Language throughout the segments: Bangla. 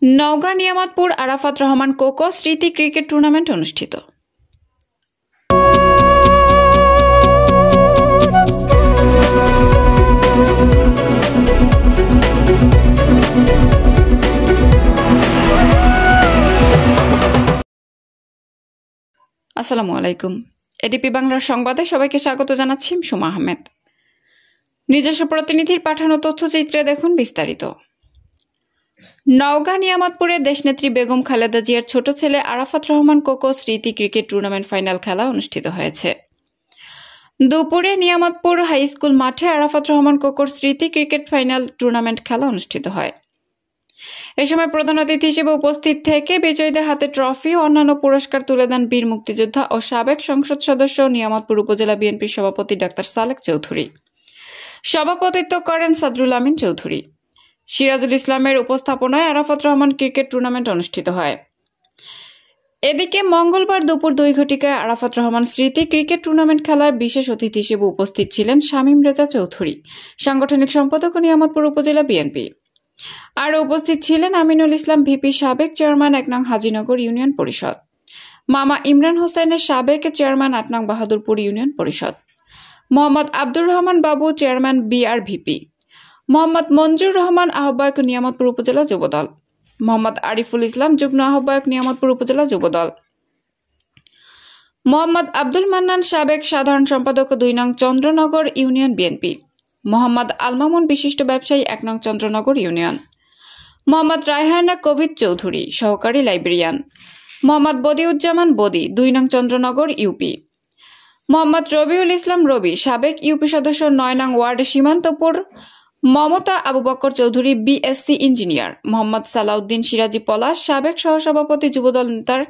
নওগাঁ নিয়ামতপুর আরাফাত রহমান কোকো স্মৃতি ক্রিকেট টুর্নামেন্ট অনুষ্ঠিত। আসসালামু আলাইকুম। এডিপি বাংলার সংবাদে সবাইকে স্বাগত জানাচ্ছি সুমা আহমেদ। নিজস্ব প্রতিনিধির পাঠানো তথ্যচিত্রে দেখুন বিস্তারিত। নওগাঁ নিয়ামতপুরে দেশনেত্রী বেগম খালেদা জিয়ার ছোট ছেলে আরাফাত রহমান কোকো স্মৃতি ক্রিকেট টুর্নামেন্ট ফাইনাল খেলা অনুষ্ঠিত হয়েছে। দুপুরে নিয়ামতপুর হাই স্কুল মাঠে আরাফাত রহমান কোকোর স্মৃতি ক্রিকেট ফাইনাল টুর্নামেন্ট খেলা অনুষ্ঠিত হয়। এ সময় প্রধান অতিথি হিসেবে উপস্থিত থেকে বিজয়ীদের হাতে ট্রফি ও অন্যান্য পুরস্কার তুলে দেন বীর মুক্তিযোদ্ধা ও সাবেক সংসদ সদস্য নিয়ামতপুর উপজেলা বিএনপির সভাপতি ডাক্তার সালেক চৌধুরী। সভাপতিত্ব করেন সাদরুল আমিন চৌধুরী। সিরাজুল ইসলামের উপস্থাপনায় আরাফাত রহমান ক্রিকেট টুর্নামেন্ট অনুষ্ঠিত হয়। এদিকে মঙ্গলবার দুপুর 2 ঘটিকায় আরাফাত রহমান স্মৃতি ক্রিকেট টুর্নামেন্ট খেলার বিশেষ অতিথি হিসেবে উপস্থিত ছিলেন শামীম রেজা চৌধুরী, সাংগঠনিক সম্পাদক ও নিয়ামতপুর উপজেলা বিএনপি। আর উপস্থিত ছিলেন আমিনুল ইসলাম ভিপি, সাবেক চেয়ারম্যান 1 নং হাজিনগর ইউনিয়ন পরিষদ, মামা ইমরান হোসেনের সাবেক চেয়ারম্যান 8 নং বাহাদুরপুর ইউনিয়ন পরিষদ, মোহাম্মদ আব্দুর রহমান বাবু চেয়ারম্যান বিআর ভিপি, মোহাম্মদ মঞ্জুর রহমান আহ্বায়ক নিয়ামতপুর উপজেলা যুবদল, মোহাম্মদ আরিফুল ইসলাম যুগ্ম আহ্বায়ক নিয়ামতপুর উপজেলা যুবদল, মোহাম্মদ আব্দুল মান্নান সাবেক সাধারণ সম্পাদক 2 নং চন্দ্রনগর ইউনিয়ন বিএনপি, মোহাম্মদ আলমামুন বিশিষ্ট ব্যবসায়ী 1 নং চন্দ্রনগর ইউনিয়ন, মোহাম্মদ রায়হানা কবির চৌধুরী সহকারী লাইব্রেরিয়ান, মোহাম্মদ বদিউজ্জামান বদি 2 নং চন্দ্রনগর ইউপি, মোহাম্মদ রবিউল ইসলাম রবি সাবেক ইউপি সদস্য 9 নং ward Simantapur, Mamata Abu Bakar Chowdhury BSc engineer, Mohammad Salauddin Siraji Palash সাবেক সহসভাপতি যুবদল নেতার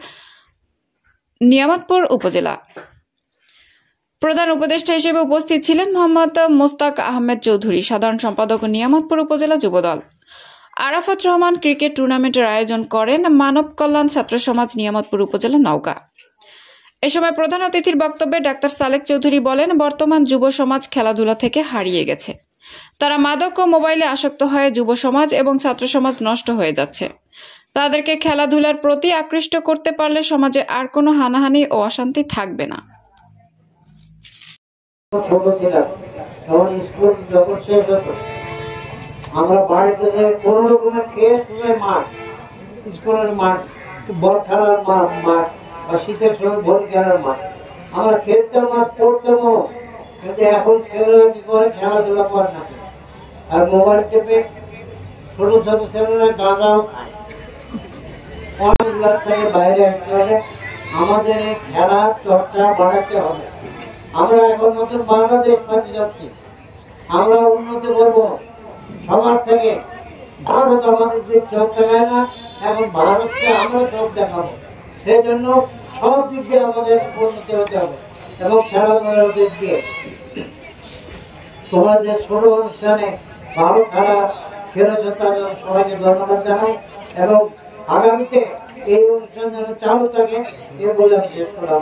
নিয়ামতপুর উপজেলা। প্রধান উপদেষ্টা হিসেবে উপস্থিত ছিলেন মোহাম্মদ মোস্তাক আহমেদ চৌধুরী, সাধারণ সম্পাদক নিয়ামতপুর উপজেলা যুবদল। আরাফাত রহমান ক্রিকেট টুর্নামেন্টের আয়োজন করেন মানব কল্যাণ ছাত্র সমাজ নিয়ামতপুর উপজেলা নওগাঁ। এ সময় প্রধান অতিথির বক্তব্যে ডাক্তার সালেক চৌধুরী বলেন, বর্তমান যুব সমাজ খেলাধুলা থেকে হারিয়ে গেছে। তারা মাদক ও মোবাইলে আসক্ত হয়ে যুব সমাজ এবং ছাত্র সমাজ নষ্ট হয়ে যাচ্ছে। তাদেরকে খেলাধুলার প্রতি আকৃষ্ট করতে পারলে সমাজে আর কোনো হানাহানি ও অশান্তি থাকবে না। ছোট ছিলাম তখন স্কুল যখন শেষ হতো আমরা বাড়িতে যাই কোনো রকমের খেয়ে শুয়ে মাঠ, স্কুলের মাঠ, বল খেলার মাঠ বা শীতের সময় ভলি খেলার মাঠ আমরা খেলতাম আর পড়তামও। কিন্তু এখন ছেলেরা কি করে খেলাধুলা করে না, আর মোবাইল টেপে ছোট ছোট ছেলেরা গাঁজাও খায়। অনেকগুলোর থেকে বাইরে আসতে হবে, আমাদের এই খেলা চর্চা বাড়াতে হবে। আমরা এখন নতুন বাংলাদেশ পাচ্ছি যাচ্ছি, আমরা উন্নতি করব সবার থেকে। ভারত আমাদের দিক চোখ দেখায় না, এখন ভারতকে আমরা চোখ দেখাবো। সেই জন্য সব দিক দিয়ে আমাদের উন্নতি হতে হবে এবং খেলাধুলার দিক দিয়ে। তোমরা যে ছোট অনুষ্ঠানে ভালো খেলা খেলেছ তার জন্য সবাইকে ধন্যবাদ জানাই এবং আগামীতে এই অনুষ্ঠান যেন চালু থাকে এ বলে আমি শেষ করলাম।